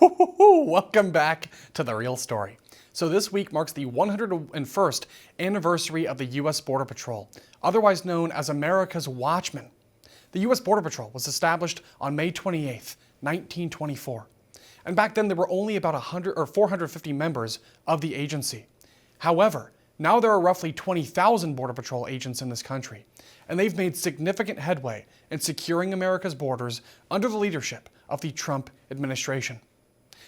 Welcome back to The Real Story. So this week marks the 101st anniversary of the U.S. Border Patrol, otherwise known as America's Watchmen. The U.S. Border Patrol was established on May 28, 1924. And back then there were only about 450 members of the agency. However, now there are roughly 20,000 Border Patrol agents in this country, and they've made significant headway in securing America's borders under the leadership of the Trump administration.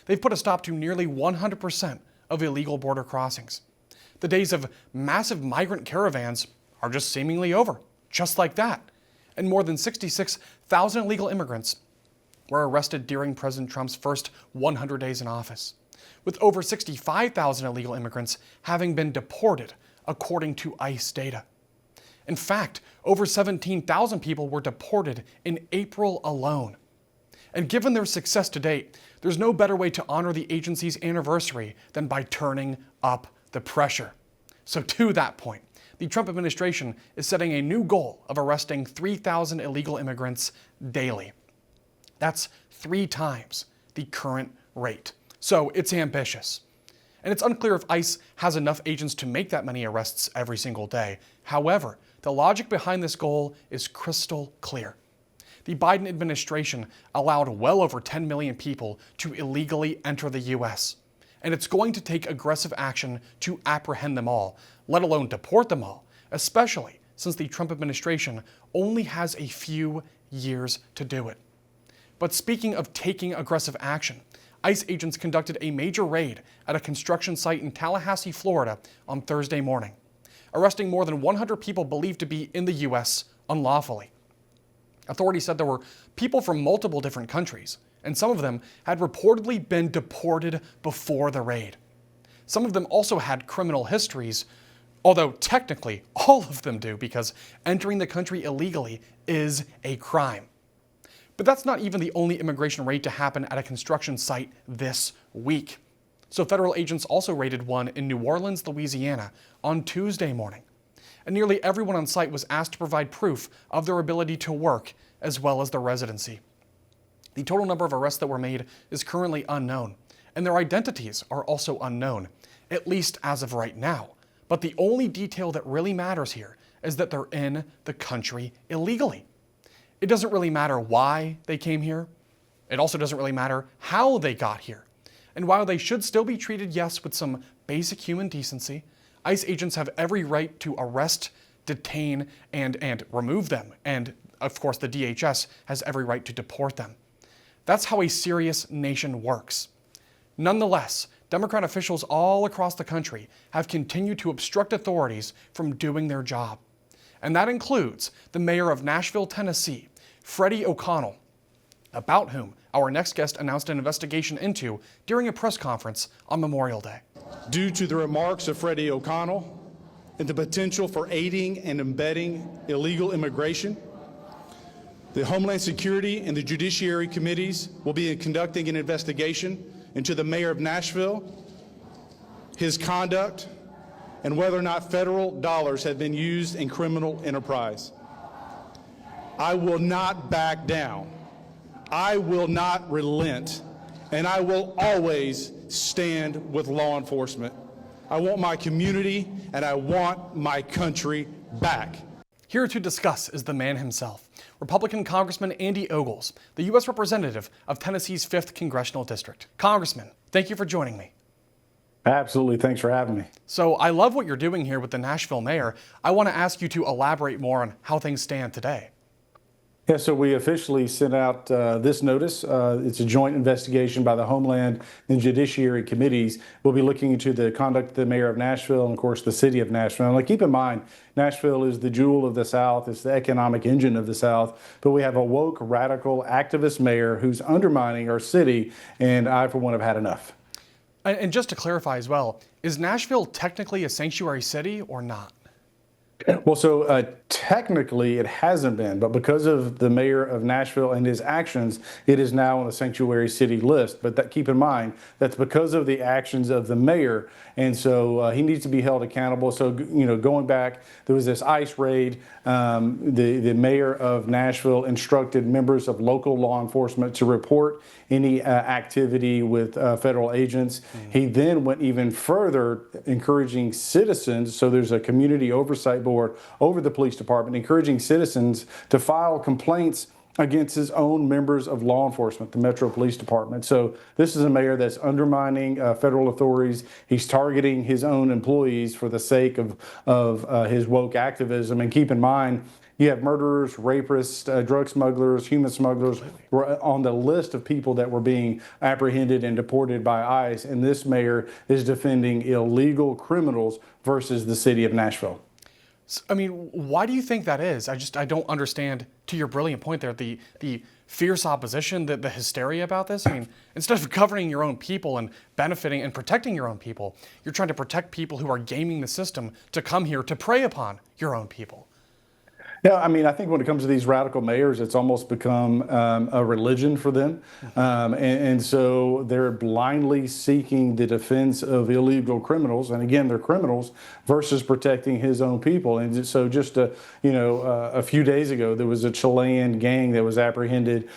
They've put a stop to nearly 100% of illegal border crossings. The days of massive migrant caravans are just seemingly over, just like that. And more than 66,000 illegal immigrants were arrested during President Trump's first 100 days in office, with over 65,000 illegal immigrants having been deported, according to ICE data. In fact, over 17,000 people were deported in April alone. And given their success to date, there's no better way to honor the agency's anniversary than by turning up the pressure. So to that point, the Trump administration is setting a new goal of arresting 3,000 illegal immigrants daily. That's 3 times the current rate. So it's ambitious. And it's unclear if ICE has enough agents to make that many arrests every single day. However, the logic behind this goal is crystal clear. The Biden administration allowed well over 10 million people to illegally enter the U.S., and it's going to take aggressive action to apprehend them all, let alone deport them all, especially since the Trump administration only has a few years to do it. But speaking of taking aggressive action, ICE agents conducted a major raid at a construction site in Tallahassee, Florida on Thursday morning, arresting more than 100 people believed to be in the U.S. unlawfully. Authorities said there were people from multiple different countries, and some of them had reportedly been deported before the raid. Some of them also had criminal histories, although technically all of them do, because entering the country illegally is a crime. But that's not even the only immigration raid to happen at a construction site this week. So federal agents also raided one in New Orleans, Louisiana on Tuesday morning. And nearly everyone on site was asked to provide proof of their ability to work as well as their residency. The total number of arrests that were made is currently unknown, and their identities are also unknown, at least as of right now. But the only detail that really matters here is that they're in the country illegally. It doesn't really matter why they came here. It also doesn't really matter how they got here. And while they should still be treated, yes, with some basic human decency, ICE agents have every right to arrest, detain, and remove them. And of course, the DHS has every right to deport them. That's how a serious nation works. Nonetheless, Democrat officials all across the country have continued to obstruct authorities from doing their job. And that includes the mayor of Nashville, Tennessee, Freddie O'Connell, about whom our next guest announced an investigation into during a press conference on Memorial Day. Due to the remarks of Freddie O'Connell and the potential for aiding and abetting illegal immigration, the Homeland Security and the Judiciary Committees will be conducting an investigation into the mayor of Nashville, his conduct, and whether or not federal dollars have been used in criminal enterprise. I will not back down. I will not relent, and I will always stand with law enforcement. I want my community and I want my country back. Here to discuss is the man himself, Republican Congressman Andy Ogles, the U.S. representative of Tennessee's 5th Congressional District. Congressman, thank you for joining me. Absolutely. Thanks for having me. So I love what you're doing here with the Nashville mayor. I want to ask you to elaborate more on how things stand today. Yeah, so we officially sent out this notice. It's a joint investigation by the Homeland and Judiciary Committees. We'll be looking into the conduct of the mayor of Nashville and, of course, the city of Nashville. And keep in mind, Nashville is the jewel of the South. It's the economic engine of the South. But we have a woke, radical, activist mayor who's undermining our city, and I, for one, have had enough. And just to clarify as well, is Nashville technically a sanctuary city or not? Well, so technically it hasn't been, but because of the mayor of Nashville and his actions, it is now on the sanctuary city list. But keep in mind, that's because of the actions of the mayor. And so he needs to be held accountable. So, going back, there was this ICE raid. The mayor of Nashville instructed members of local law enforcement to report any activity with federal agents. He then went even further, encouraging citizens. So there's a community oversight board over the police department, encouraging citizens to file complaints against his own members of law enforcement, the Metro Police Department. So this is a mayor that's undermining federal authorities. He's targeting his own employees for the sake of his woke activism. And keep in mind, you have murderers, rapists, drug smugglers, human smugglers were on the list of people that were being apprehended and deported by ICE. And this mayor is defending illegal criminals versus the city of Nashville. I mean, why do you think that is? I don't understand, to your brilliant point there, the fierce opposition, the hysteria about this. I mean, instead of governing your own people and benefiting and protecting your own people, you're trying to protect people who are gaming the system to come here to prey upon your own people. Yeah, I mean, I think when it comes to these radical mayors, it's almost become a religion for them. And so they're blindly seeking the defense of illegal criminals. And again, they're criminals versus protecting his own people. And so just, a few days ago, there was a Chilean gang that was apprehended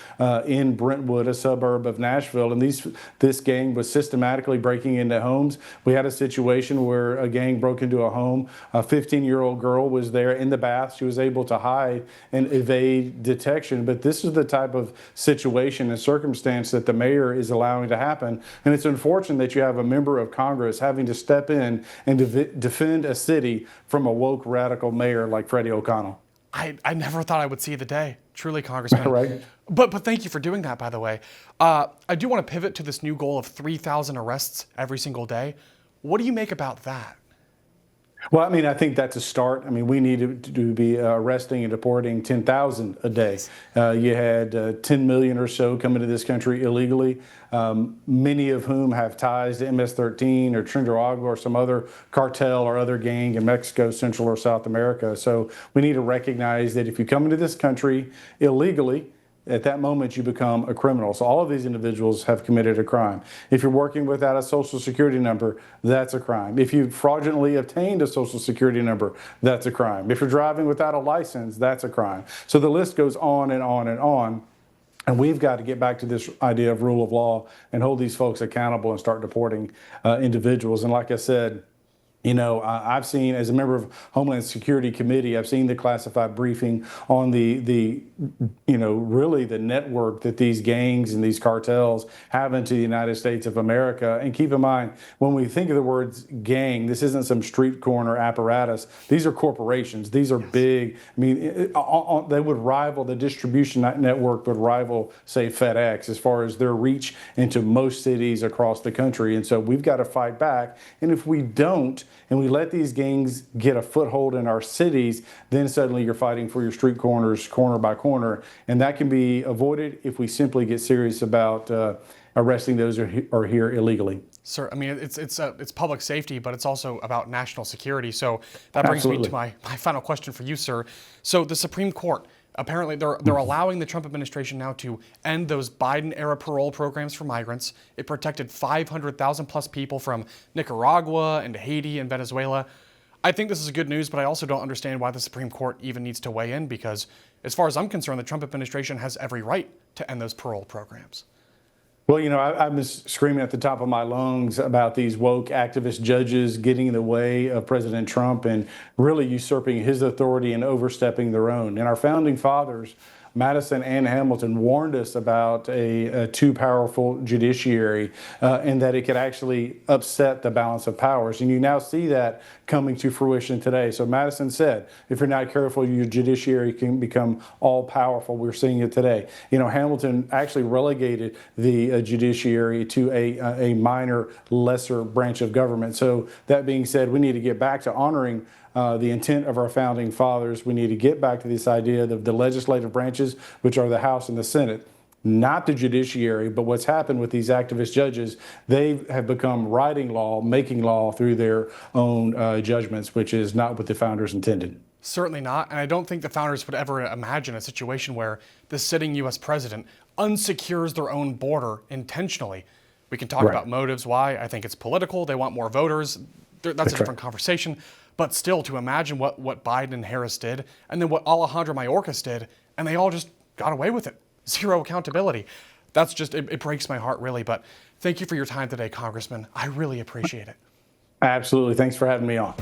in Brentwood, a suburb of Nashville. And this gang was systematically breaking into homes. We had a situation where a gang broke into a home. A 15-year-old girl was there in the bath. She was able to hide and evade detection. But this is the type of situation and circumstance that the mayor is allowing to happen. And it's unfortunate that you have a member of Congress having to step in and defend a city from a woke radical mayor like Freddie O'Connell. I never thought I would see the day, truly, Congressman. Right. But thank you for doing that, by the way. I do want to pivot to this new goal of 3,000 arrests every single day. What do you make about that? Well, I mean, I think that's a start. I mean, we need to be arresting and deporting 10,000 a day. You had 10 million or so come into this country illegally, many of whom have ties to MS-13 or Ogles or some other cartel or other gang in Mexico, Central or South America. So we need to recognize that if you come into this country illegally, at that moment you become a criminal. So all of these individuals have committed a crime. If you're working without a social security number, that's a crime. If you fraudulently obtained a social security number, that's a crime. If you're driving without a license, that's a crime. So the list goes on and on and on. And we've got to get back to this idea of rule of law and hold these folks accountable and start deporting individuals. And like I said, I've seen, as a member of Homeland Security Committee, I've seen the classified briefing on really the network that these gangs and these cartels have into the United States of America. And keep in mind, when we think of the words gang, this isn't some street corner apparatus. These are corporations. These are big. I mean, they would rival, the distribution network would rival, say, FedEx as far as their reach into most cities across the country. And so we've got to fight back. And if we don't, and we let these gangs get a foothold in our cities, then suddenly you're fighting for your street corners, corner by corner. And that can be avoided if we simply get serious about arresting those who are here illegally. Sir, I mean, it's public safety, but it's also about national security. So that brings me to my final question for you, sir. So the Supreme Court, apparently they're allowing the Trump administration now to end those Biden-era parole programs for migrants. It protected 500,000 plus people from Nicaragua and Haiti and Venezuela. I think this is good news, but I also don't understand why the Supreme Court even needs to weigh in because, as far as I'm concerned, the Trump administration has every right to end those parole programs. Well, I've been screaming at the top of my lungs about these woke activist judges getting in the way of President Trump and really usurping his authority and overstepping their own. And our founding fathers, Madison and Hamilton, warned us about a too powerful judiciary and that it could actually upset the balance of powers. And you now see that coming to fruition today. So Madison said, if you're not careful, your judiciary can become all powerful. We're seeing it today. Hamilton actually relegated the judiciary to a minor, lesser branch of government. So that being said, we need to get back to honoring the intent of our founding fathers. We need to get back to this idea of the legislative branches, which are the House and the Senate, not the judiciary. But what's happened with these activist judges, they have become writing law, making law through their own judgments, which is not what the founders intended. Certainly not, and I don't think the founders would ever imagine a situation where the sitting U.S. president unsecures their own border intentionally. We can talk about motives, why. I think it's political. They want more voters. That's a different conversation. But still, to imagine what Biden and Harris did, and then what Alejandro Mayorkas did, and they all just got away with it. Zero accountability. That's just, it breaks my heart, really. But thank you for your time today, Congressman. I really appreciate it. Absolutely. Thanks for having me on.